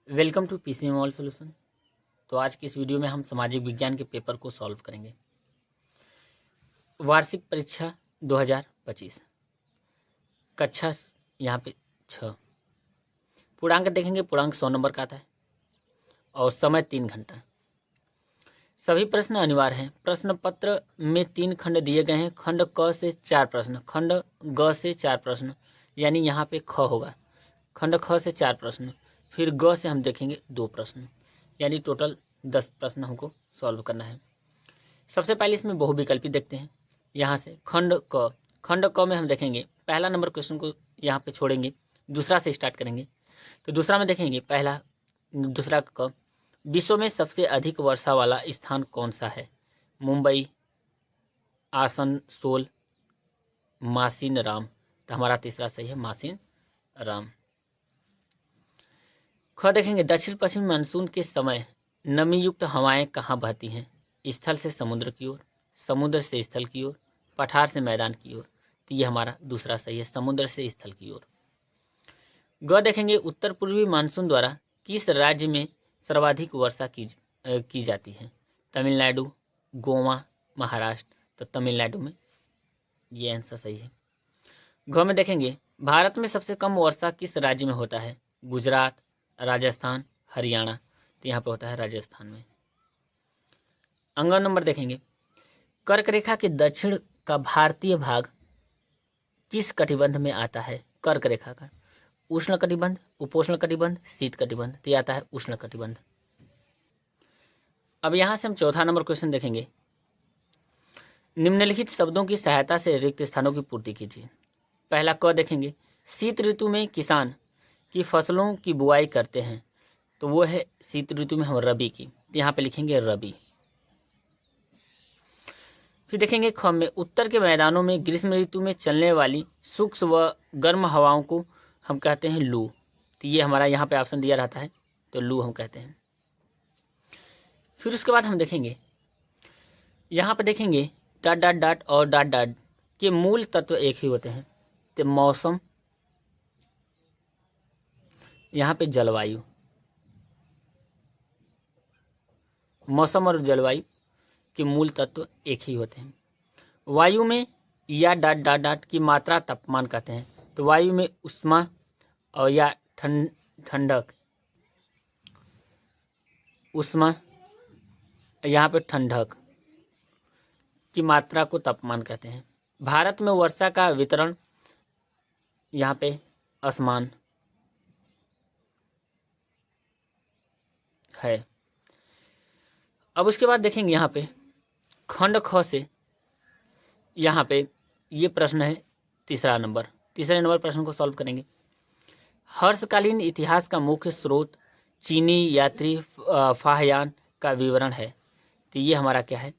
Welcome to PC mall solution. तो आज की इस वीडियो में हम सामाजिक विज्ञान के पेपर को सॉल्व करेंगे। वार्षिक परीक्षा 2025 कक्षा यहाँ पे 6। पूर्णांक देखेंगे, पूर्णांक 100 नंबर का आता है और समय 3 घंटा। सभी प्रश्न अनिवार्य हैं। प्रश्न पत्र में 3 खंड दिए गए हैं। खंड क से 4 प्रश्न, खंड ग से 4 प्रश्न, यानी यहाँ पे ख होगा। खंड ख से 4 प्रश्न, फिर ग से हम देखेंगे 2 प्रश्न, यानी टोटल 10 प्रश्न हमको सॉल्व करना है। सबसे पहले इसमें बहुविकल्पी देखते हैं। यहाँ से खंड क में हम देखेंगे पहला नंबर क्वेश्चन को यहाँ पे छोड़ेंगे, दूसरा से स्टार्ट करेंगे। तो दूसरा में देखेंगे दूसरा क, विश्व में सबसे अधिक वर्षा वाला स्थान कौन सा है? मुंबई, आसनसोल, मासिनराम। तो हमारा तीसरा सही है मासिनराम। ख देखेंगे दक्षिण पश्चिम मानसून के समय नमी युक्त हवाएं कहाँ बहती हैं? स्थल से समुद्र की ओर, समुद्र से स्थल की ओर, पठार से मैदान की ओर। तो ये हमारा दूसरा सही है, समुद्र से स्थल की ओर। ग देखेंगे उत्तर पूर्वी मानसून द्वारा किस राज्य में सर्वाधिक वर्षा की जाती है? तमिलनाडु, गोवा, महाराष्ट्र। तो तमिलनाडु में ये आंसर सही है। घ में देखेंगे भारत में सबसे कम वर्षा किस राज्य में होता है? गुजरात, राजस्थान, हरियाणा। तो यहाँ पे होता है राजस्थान में। अंग नंबर देखेंगे कर्क रेखा के दक्षिण का भारतीय भाग किस कटिबंध में आता है? कर्क रेखा का उष्ण कटिबंध, उपोष्ण कटिबंध, शीत कटिबंध। तो आता है उष्ण कटिबंध। अब यहाँ से हम चौथा नंबर क्वेश्चन देखेंगे। निम्नलिखित शब्दों की सहायता से रिक्त स्थानों की पूर्ति कीजिए। पहला क देखेंगे शीत ऋतु में किसान की फसलों की बुआई करते हैं, तो वो है शीत ऋतु में हम रबी की। तो यहाँ पे लिखेंगे रबी। फिर देखेंगे ख में उत्तर के मैदानों में ग्रीष्म ऋतु में चलने वाली शुष्क व गर्म हवाओं को हम कहते हैं लू। तो ये हमारा यहाँ पे ऑप्शन दिया रहता है, तो लू हम कहते हैं। फिर उसके बाद हम देखेंगे यहाँ पे देखेंगे डॉट डॉट डॉट और डॉट डॉट के मूल तत्व एक ही होते हैं। तो मौसम, यहाँ पे जलवायु, मौसम और जलवायु के मूल तत्व एक ही होते हैं। वायु में या डॉट डॉट डॉट की मात्रा तापमान कहते हैं। तो वायु में उष्मा और या ठंडक, उष्मा, यहाँ पे ठंडक की मात्रा को तापमान कहते हैं। भारत में वर्षा का वितरण यहाँ पे असमान है। अब उसके बाद देखेंगे यहाँ पे खंड ख से यहाँ पे ये प्रश्न है तीसरे नंबर प्रश्न को सॉल्व करेंगे। हर्षकालीन इतिहास का मुख्य स्रोत चीनी यात्री फाहयान का विवरण है। तो ये हमारा क्या है?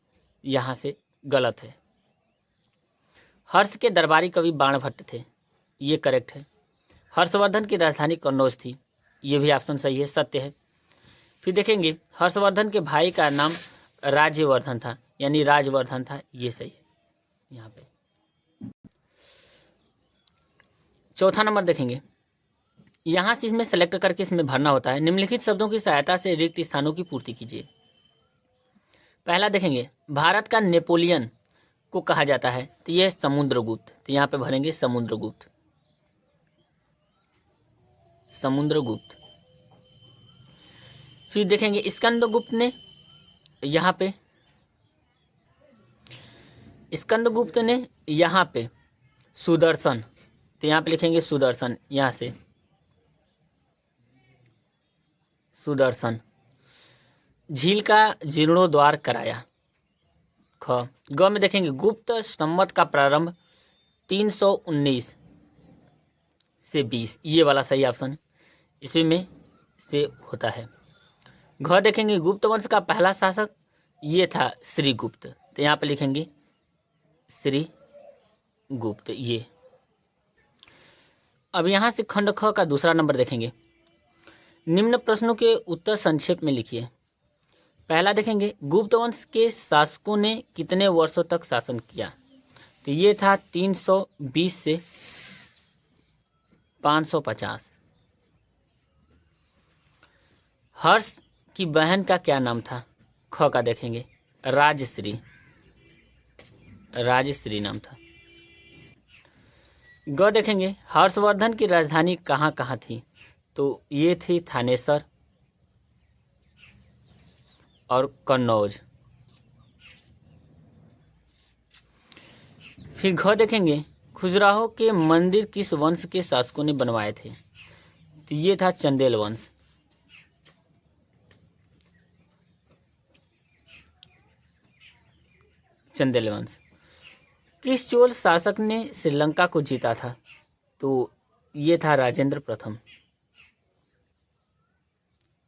यहाँ से गलत है। हर्ष के दरबारी कवि बाणभट्ट थे, ये करेक्ट है। हर्षवर्धन की राजधानी कन्नौज थी, ये भी ऑप्शन सही है, सत्य है। फिर देखेंगे हर्षवर्धन के भाई का नाम राज्यवर्धन था, यानी राजवर्धन था, ये सही है। यहाँ पे चौथा नंबर देखेंगे, यहाँ से इसमें सेलेक्ट करके इसमें भरना होता है। निम्नलिखित शब्दों की सहायता से रिक्त स्थानों की पूर्ति कीजिए। पहला देखेंगे भारत का नेपोलियन को कहा जाता है, तो यह समुद्रगुप्त। तो यहाँ पे भरेंगे समुद्रगुप्त, समुद्रगुप्त। फिर देखेंगे स्कंदगुप्त ने यहाँ पे सुदर्शन। तो यहाँ पे लिखेंगे सुदर्शन, यहाँ से सुदर्शन। झील का जीर्णोद्वार कराया। ख ग में देखेंगे गुप्त संवत का प्रारंभ 319 से 20, ये वाला सही ऑप्शन इसी में से होता है। घ देखेंगे गुप्त वंश का पहला शासक ये था श्रीगुप्त। तो यहाँ पे लिखेंगे श्रीगुप्त ये। अब यहाँ से खंड ख का दूसरा नंबर देखेंगे। निम्न प्रश्नों के उत्तर संक्षेप में लिखिए। पहला देखेंगे गुप्त वंश के शासकों ने कितने वर्षों तक शासन किया? तो ये था 320 से 550। हर्ष की बहन का क्या नाम था? ख का देखेंगे राजश्री, राजश्री नाम था। ग देखेंगे हर्षवर्धन की राजधानी कहाँ कहाँ थी? तो ये थी थानेसर और कन्नौज। फिर घ देखेंगे खजुराहो के मंदिर किस वंश के शासकों ने बनवाए थे? तो ये था चंदेल वंश। चंदेल वंश। किस चोल शासक ने श्रीलंका को जीता था? तो ये था राजेंद्र प्रथम,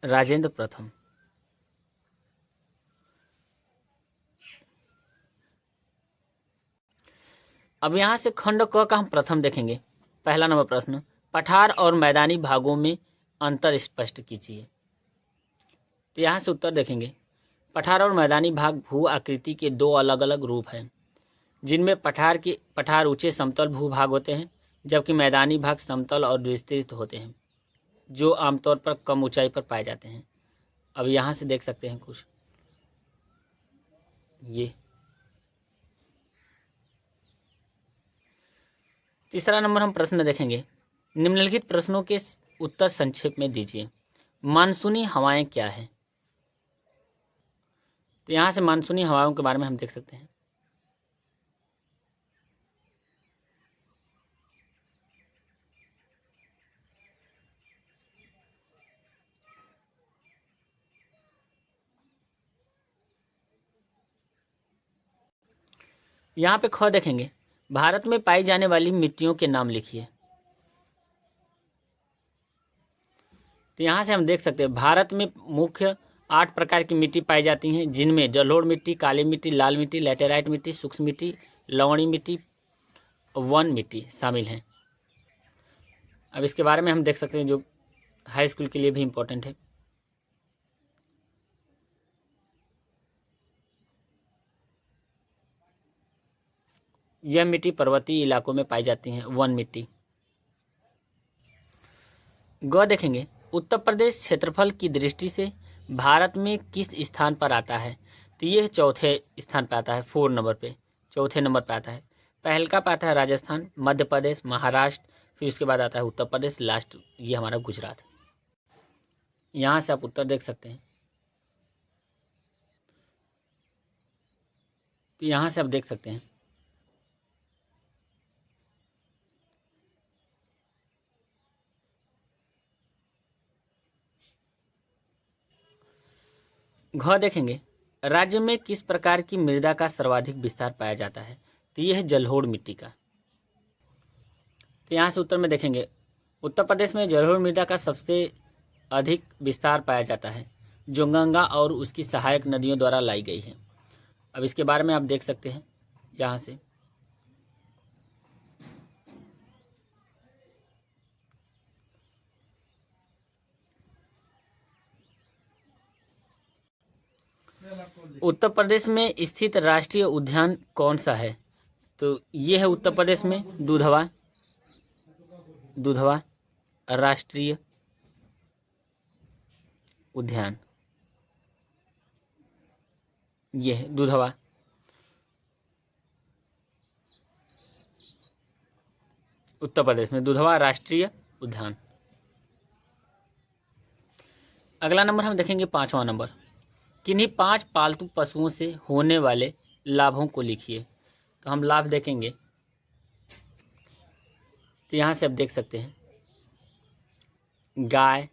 राजेंद्र प्रथम। अब यहाँ से खंड क का हम प्रथम देखेंगे। पहला नंबर प्रश्न, पठार और मैदानी भागों में अंतर स्पष्ट कीजिए। तो यहाँ से उत्तर देखेंगे। पठार और मैदानी भाग भू आकृति के दो अलग अलग रूप हैं, जिनमें पठार ऊंचे समतल भूभाग होते हैं, जबकि मैदानी भाग समतल और विस्तृत होते हैं, जो आमतौर पर कम ऊंचाई पर पाए जाते हैं। अब यहाँ से देख सकते हैं कुछ ये। तीसरा नंबर हम प्रश्न देखेंगे। निम्नलिखित प्रश्नों के उत्तर संक्षेप में दीजिए। मानसूनी हवाएं क्या है? तो यहाँ से मानसूनी हवाओं के बारे में हम देख सकते हैं। यहाँ पे ख देखेंगे, भारत में पाई जाने वाली मिट्टियों के नाम लिखिए। तो यहाँ से हम देख सकते हैं भारत में मुख्य 8 प्रकार की मिट्टी पाई जाती हैं, जिनमें जलोढ़ मिट्टी, काली मिट्टी, लाल मिट्टी, लैटेराइट मिट्टी, सूक्ष्म मिट्टी, लवणी मिट्टी, वन मिट्टी शामिल हैं। अब इसके बारे में हम देख सकते हैं, जो हाई स्कूल के लिए भी इम्पोर्टेंट है। यह मिट्टी पर्वतीय इलाकों में पाई जाती हैं, वन मिट्टी। ग देखेंगे, उत्तर प्रदेश क्षेत्रफल की दृष्टि से भारत में किस स्थान पर आता है? तो यह चौथे स्थान पर आता है, 4 नंबर पे, चौथे नंबर पर आता है। पहलका पे आता है राजस्थान, मध्य प्रदेश, महाराष्ट्र, फिर उसके बाद आता है उत्तर प्रदेश, लास्ट ये हमारा गुजरात। यहाँ से आप उत्तर देख सकते हैं। तो यहाँ से आप देख सकते हैं घ देखेंगे, राज्य में किस प्रकार की मृदा का सर्वाधिक विस्तार पाया जाता है? तो यह है जलोढ़ मिट्टी का। तो यहाँ से उत्तर में देखेंगे, उत्तर प्रदेश में जलोढ़ मृदा का सबसे अधिक विस्तार पाया जाता है, जो गंगा और उसकी सहायक नदियों द्वारा लाई गई है। अब इसके बारे में आप देख सकते हैं यहाँ से। उत्तर प्रदेश में स्थित राष्ट्रीय उद्यान कौन सा है? तो ये है उत्तर प्रदेश में दुधवा, दुधवा राष्ट्रीय उद्यान, ये है दुधवा। उत्तर प्रदेश में दुधवा राष्ट्रीय उद्यान। अगला नंबर हम देखेंगे 5वां नंबर, किन्हीं 5 पालतू पशुओं से होने वाले लाभों को लिखिए। तो हम लाभ देखेंगे। तो यहाँ से आप देख सकते हैं गाय,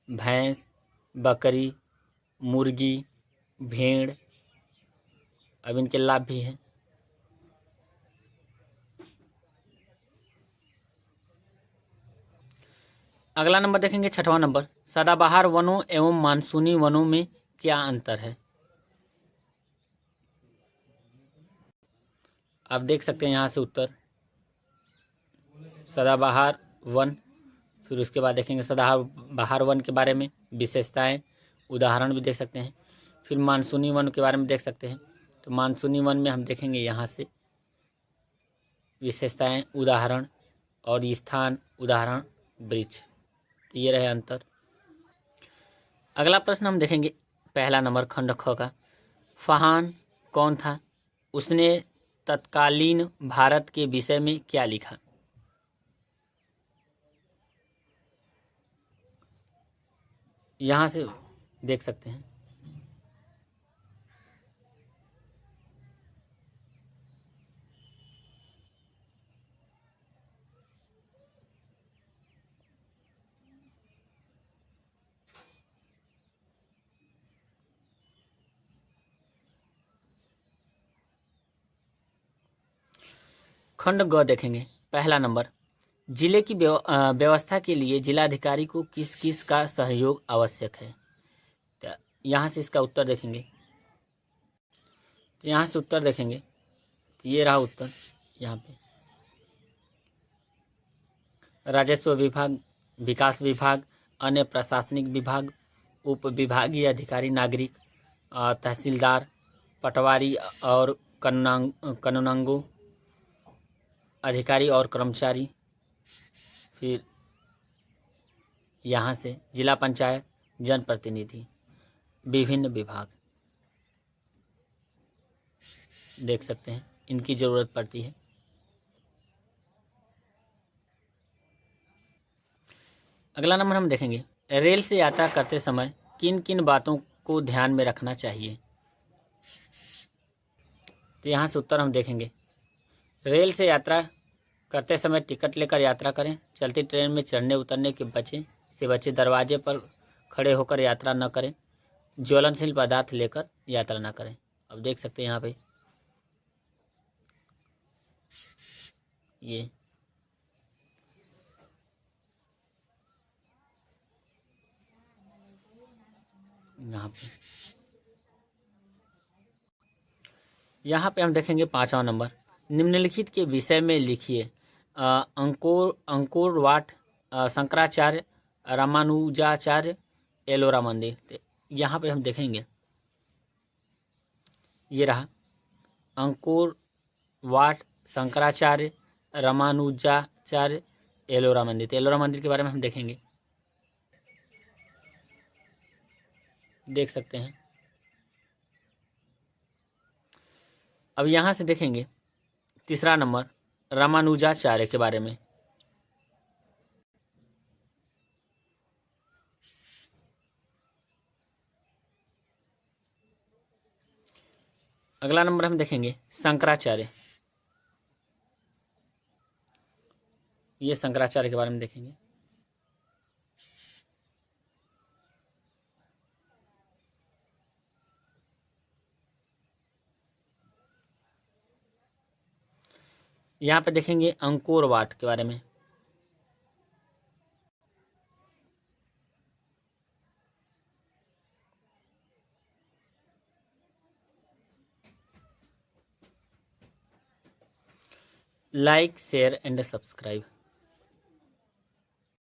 भैंस, बकरी, मुर्गी, भेड़। अब इनके लाभ भी हैं। अगला नंबर देखेंगे 6वां नंबर, सदाबहार वनों एवं मानसूनी वनों में क्या अंतर है? आप देख सकते हैं यहाँ से उत्तर, सदाबहार वन, फिर उसके बाद देखेंगे सदाबहार वन के बारे में विशेषताएं, उदाहरण भी देख सकते हैं। फिर मानसूनी वन के बारे में देख सकते हैं। तो मानसूनी वन में हम देखेंगे यहाँ से विशेषताएं, उदाहरण और स्थान, उदाहरण, वृक्ष। तो ये रहे अंतर। अगला प्रश्न हम देखेंगे पहला नंबर खंड ख का। फ़ाहान कौन था? उसने तत्कालीन भारत के विषय में क्या लिखा? यहाँ से देख सकते हैं। खंड ग देखेंगे पहला नंबर। जिले की व्यवस्था के लिए जिलाधिकारी को किस किस का सहयोग आवश्यक है? तो यहाँ से इसका उत्तर देखेंगे। तो यहाँ से उत्तर देखेंगे तो ये रहा उत्तर। यहाँ पे राजस्व विभाग, विकास विभाग, अन्य प्रशासनिक विभाग, उप विभागीय अधिकारी, नागरिक, तहसीलदार, पटवारी और कानूनगो अधिकारी और कर्मचारी। फिर यहाँ से जिला पंचायत, जनप्रतिनिधि, विभिन्न विभाग देख सकते हैं, इनकी ज़रूरत पड़ती है। अगला नंबर हम देखेंगे रेल से यात्रा करते समय किन किन बातों को ध्यान में रखना चाहिए? तो यहाँ से उत्तर हम देखेंगे। रेल से यात्रा करते समय टिकट लेकर यात्रा करें। चलती ट्रेन में चढ़ने उतरने के बचे दरवाजे पर खड़े होकर यात्रा न करें। ज्वलनशील पदार्थ लेकर यात्रा न करें। अब देख सकते हैं यहाँ पे ये यहाँ पे हम देखेंगे पाँचवा नंबर। निम्नलिखित के विषय में लिखिए। अंकोर वाट, शंकराचार्य, रामानुजाचार्य, एलोरा मंदिर। तो यहाँ पे हम देखेंगे ये रहा अंकोर वाट, शंकराचार्य, रामानुजाचार्य, एलोरा मंदिर। तो एलोरा मंदिर के बारे में हम देखेंगे, देख सकते हैं। अब यहाँ से देखेंगे तीसरा नंबर रामानुजाचार्य के बारे में। अगला नंबर हम देखेंगे शंकराचार्य। ये शंकराचार्य के बारे में देखेंगे। यहाँ पे देखेंगे अंकोर वाट के बारे में। Like, share and subscribe.